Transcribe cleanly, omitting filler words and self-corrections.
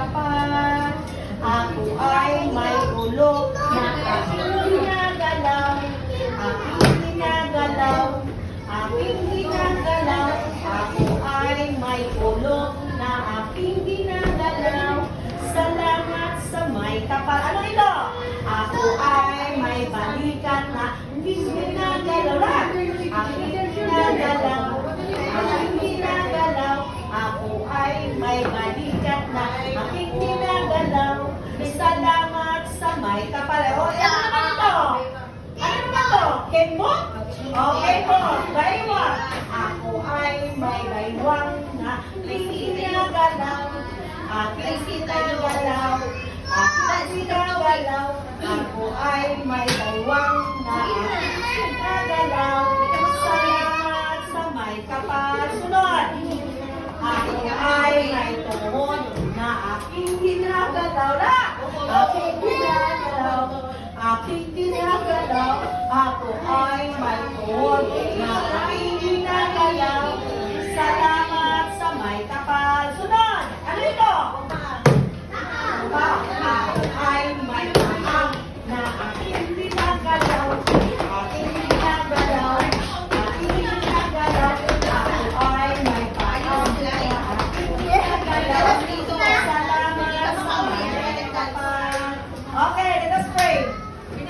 kapal. Ako ay may ulo na aking ginagalaw. Aking ginagalaw. Aking ginagalaw. Ako ay may ulo na aking ginagalaw. Salamat sa may kapal. Ano ito? Ako ay may balikat na hindi ginagalaw. Aking ginagalaw. Aking ginagalaw. Ako ay may balikat na aking ginagalaw. Salamat sa may kapal. O, ano naman ito? Ano naman ito? Kemot? Okay po. Baywang. Ako ay may baywang na aking ginagalaw. Aking ginagalaw. Aking ginagalaw. Ako ay may baywang na aking ginagalaw. Salamat sa may kapal. Sunod. Ako ay may tuhod na aking ginagalaw. Aking ginagalaw. Aking ginagalaw.